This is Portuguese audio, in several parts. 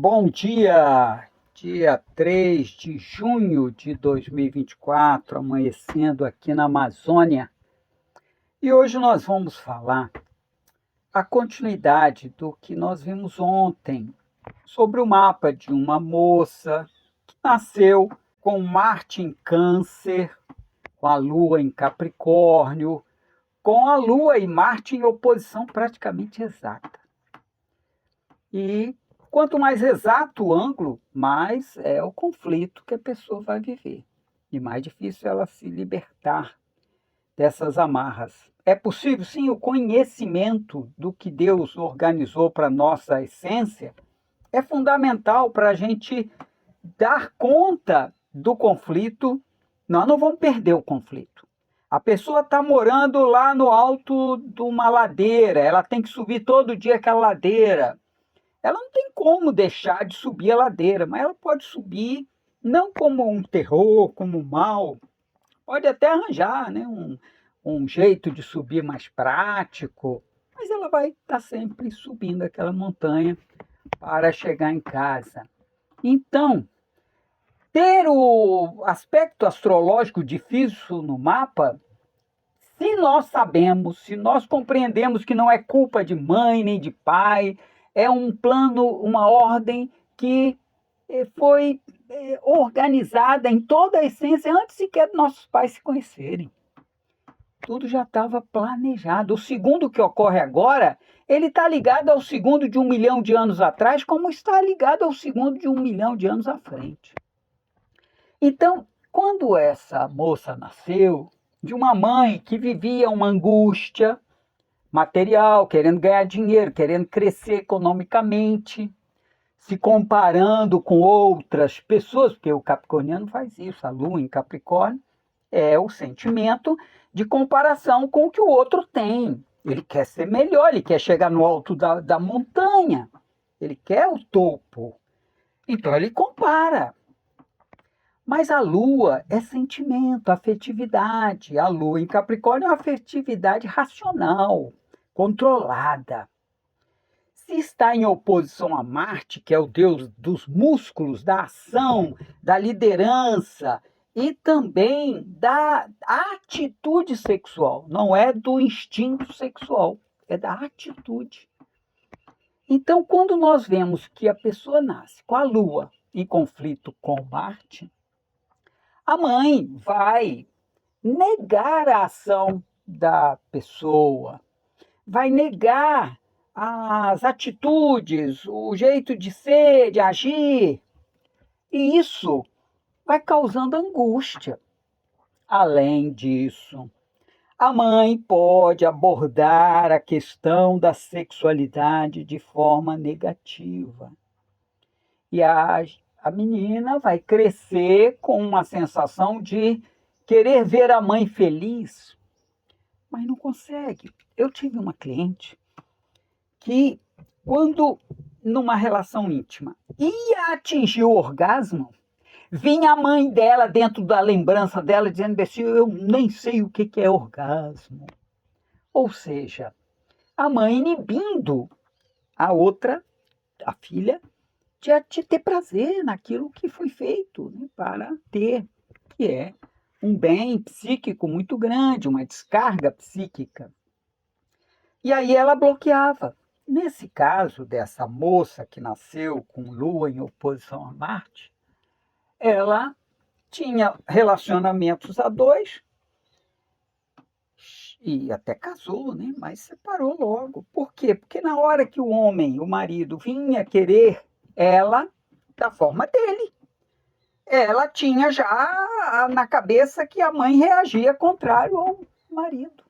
Bom dia, dia 3 de junho de 2024, amanhecendo aqui na Amazônia. E hoje nós vamos falar a continuidade do que nós vimos ontem, sobre o mapa de uma moça que nasceu com Marte em Câncer, com a Lua em Capricórnio, com a Lua e Marte em oposição praticamente exata. E quanto mais exato o ângulo, mais é o conflito que a pessoa vai viver. E mais difícil ela se libertar dessas amarras. É possível, sim, o conhecimento do que Deus organizou para a nossa essência é fundamental para a gente dar conta do conflito. Nós não vamos perder o conflito. A pessoa está morando lá no alto de uma ladeira, ela tem que subir todo dia aquela ladeira. Ela não tem como deixar de subir a ladeira, mas ela pode subir não como um terror, como um mal. Pode até arranjar, né, um jeito de subir mais prático, mas ela vai estar sempre subindo aquela montanha para chegar em casa. Então, ter o aspecto astrológico difícil no mapa, se nós sabemos, se nós compreendemos que não é culpa de mãe nem de pai, é um plano, uma ordem que foi organizada em toda a essência antes sequer de nossos pais se conhecerem. Tudo já estava planejado. O segundo que ocorre agora, ele está ligado ao segundo de 1 milhão de anos atrás, como está ligado ao segundo de 1 milhão de anos à frente. Então, quando essa moça nasceu, de uma mãe que vivia uma angústia material, querendo ganhar dinheiro, querendo crescer economicamente, se comparando com outras pessoas, porque o capricorniano faz isso, a lua em Capricórnio é o sentimento de comparação com o que o outro tem. Ele quer ser melhor, ele quer chegar no alto da montanha, ele quer o topo. Então ele compara. Mas a lua é sentimento, afetividade. A lua em Capricórnio é uma afetividade racional, controlada. Se está em oposição a Marte, que é o deus dos músculos, da ação, da liderança e também da atitude sexual, não é do instinto sexual, é da atitude. Então, quando nós vemos que a pessoa nasce com a Lua em conflito com Marte, a mãe vai negar a ação da pessoa, vai negar as atitudes, o jeito de ser, de agir. E isso vai causando angústia. Além disso, a mãe pode abordar a questão da sexualidade de forma negativa. E a menina vai crescer com uma sensação de querer ver a mãe feliz, mas não consegue. Eu tive uma cliente que, quando numa relação íntima ia atingir o orgasmo, vinha a mãe dela dentro da lembrança dela dizendo assim: eu nem sei o que é orgasmo. Ou seja, a mãe inibindo a outra, a filha, de ter prazer naquilo que foi feito, né, para ter, que é um bem psíquico muito grande, uma descarga psíquica. E aí ela bloqueava. Nesse caso dessa moça que nasceu com Lua em oposição a Marte, ela tinha relacionamentos a dois e até casou, né? Mas separou logo. Por quê? Porque na hora que o homem, o marido, vinha querer ela da forma dele, ela tinha já na cabeça que a mãe reagia contrário ao marido.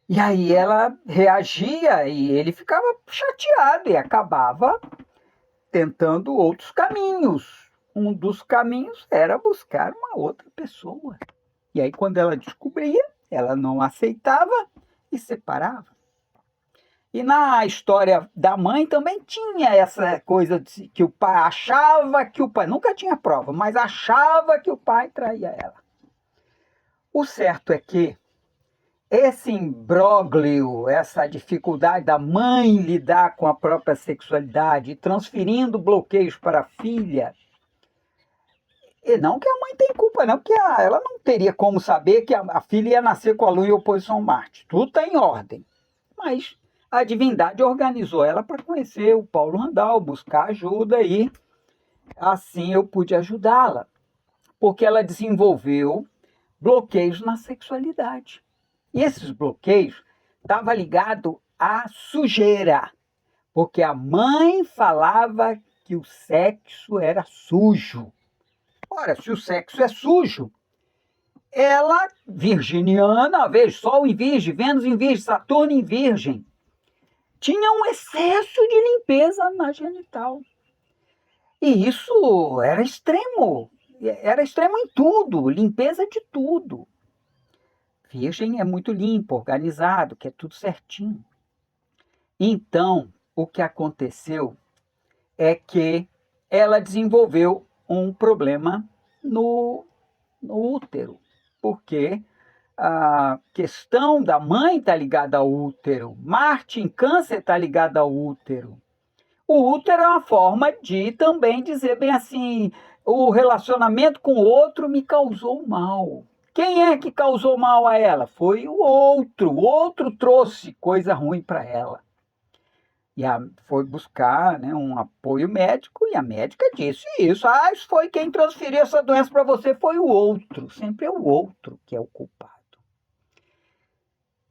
E aí ela reagia e ele ficava chateado e acabava tentando outros caminhos. Um dos caminhos era buscar uma outra pessoa. E aí, quando ela descobria, ela não aceitava e separava. E na história da mãe também tinha essa coisa de que o pai achava que o pai, nunca tinha prova, mas achava que o pai traía ela. O certo é que esse imbróglio, essa dificuldade da mãe lidar com a própria sexualidade, transferindo bloqueios para a filha, e não que a mãe tem culpa, não, porque ela não teria como saber que a filha ia nascer com a Lua em oposição a Marte. Tudo está em ordem. Mas a divindade organizou ela para conhecer o Paulo Randall, buscar ajuda e assim eu pude ajudá-la, porque ela desenvolveu bloqueios na sexualidade. E esses bloqueios estavam ligados à sujeira, porque a mãe falava que o sexo era sujo. Ora, se o sexo é sujo, ela, virginiana, veja, Sol em Virgem, Vênus em Virgem, Saturno em Virgem, tinha um excesso de limpeza na genital. E isso era extremo em tudo, limpeza de tudo. Virgem é muito limpo, organizado, que é tudo certinho. Então, o que aconteceu é que ela desenvolveu um problema no útero, porque a questão da mãe está ligada ao útero, Marte em Câncer está ligada ao útero. O útero é uma forma de também dizer bem assim, o relacionamento com o outro me causou mal. Quem é que causou mal a ela? Foi o outro trouxe coisa ruim para ela. E foi buscar, né, um apoio médico e a médica disse isso. Isso foi quem transferiu essa doença para você, foi o outro. Sempre é o outro que é o culpado.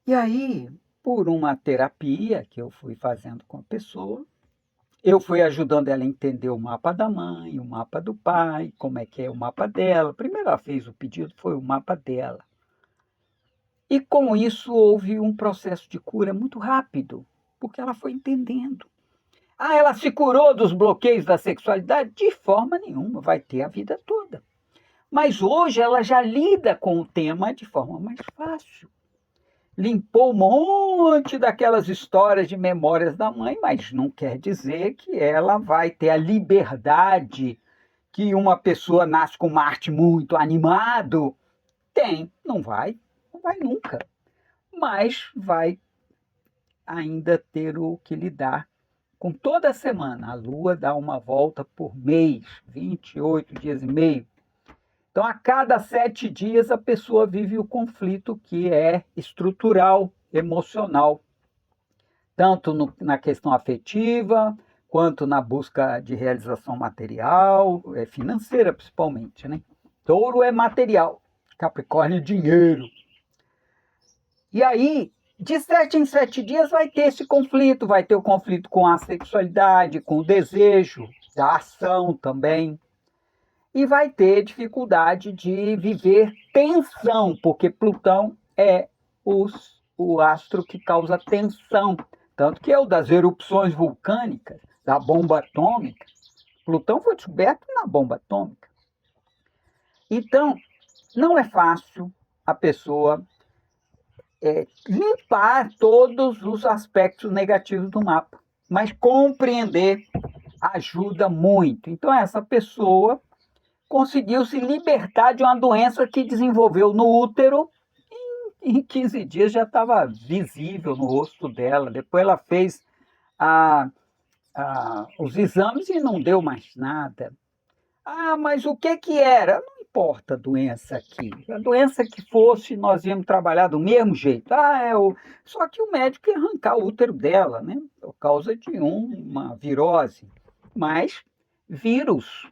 E aí, por uma terapia que eu fui fazendo com a pessoa, eu fui ajudando ela a entender o mapa da mãe, o mapa do pai, como é que é o mapa dela. Primeiro ela fez o pedido, foi o mapa dela. E com isso houve um processo de cura muito rápido, porque ela foi entendendo. Ela se curou dos bloqueios da sexualidade? De forma nenhuma, vai ter a vida toda. Mas hoje ela já lida com o tema de forma mais fácil. Limpou um monte daquelas histórias de memórias da mãe, mas não quer dizer que ela vai ter a liberdade que uma pessoa nasce com Marte muito animado tem. Não vai nunca. Mas vai ainda ter o que lidar com toda semana. A Lua dá uma volta por mês, 28 dias e meio. Então, a cada 7 dias, a pessoa vive o conflito que é estrutural, emocional, tanto na questão afetiva, quanto na busca de realização material, financeira principalmente, né? Touro é material, Capricórnio é dinheiro. E aí, de 7 em 7 dias vai ter esse conflito, vai ter o conflito com a sexualidade, com o desejo, da ação também. E vai ter dificuldade de viver tensão, porque Plutão é o astro que causa tensão. Tanto que é o das erupções vulcânicas, da bomba atômica. Plutão foi descoberto na bomba atômica. Então, não é fácil a pessoa limpar todos os aspectos negativos do mapa, mas compreender ajuda muito. Então, essa pessoa conseguiu se libertar de uma doença que desenvolveu no útero. Em 15 dias já estava visível no rosto dela. Depois ela fez os exames e não deu mais nada. Mas o que era? Não importa a doença aqui. A doença que fosse, nós íamos trabalhar do mesmo jeito. Só que o médico ia arrancar o útero dela, né? Por causa de uma virose. Mas vírus,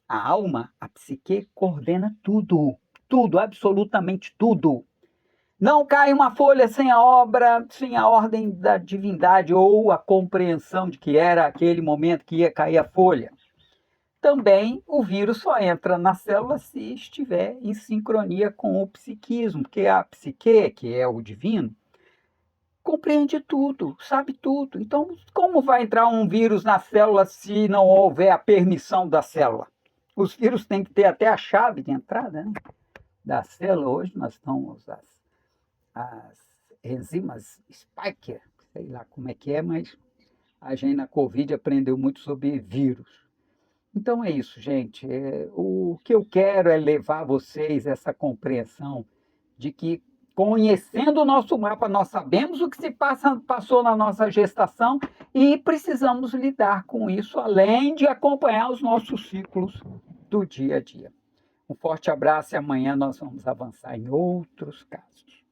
a alma, a psique, coordena tudo. Tudo, absolutamente tudo. Não cai uma folha sem a obra, sem a ordem da divindade ou a compreensão de que era aquele momento que ia cair a folha. Também o vírus só entra na célula se estiver em sincronia com o psiquismo, porque a psique, que é o divino, compreende tudo, sabe tudo. Então, como vai entrar um vírus na célula se não houver a permissão da célula? Os vírus têm que ter até a chave de entrada, né, da célula. Hoje nós estamos as enzimas Spike, sei lá como é que é, mas a gente na Covid aprendeu muito sobre vírus. Então é isso, gente. O que eu quero é levar a vocês essa compreensão de que Conhecendo o nosso mapa, nós sabemos o que passou na nossa gestação e precisamos lidar com isso, além de acompanhar os nossos ciclos do dia a dia. Um forte abraço e amanhã nós vamos avançar em outros casos.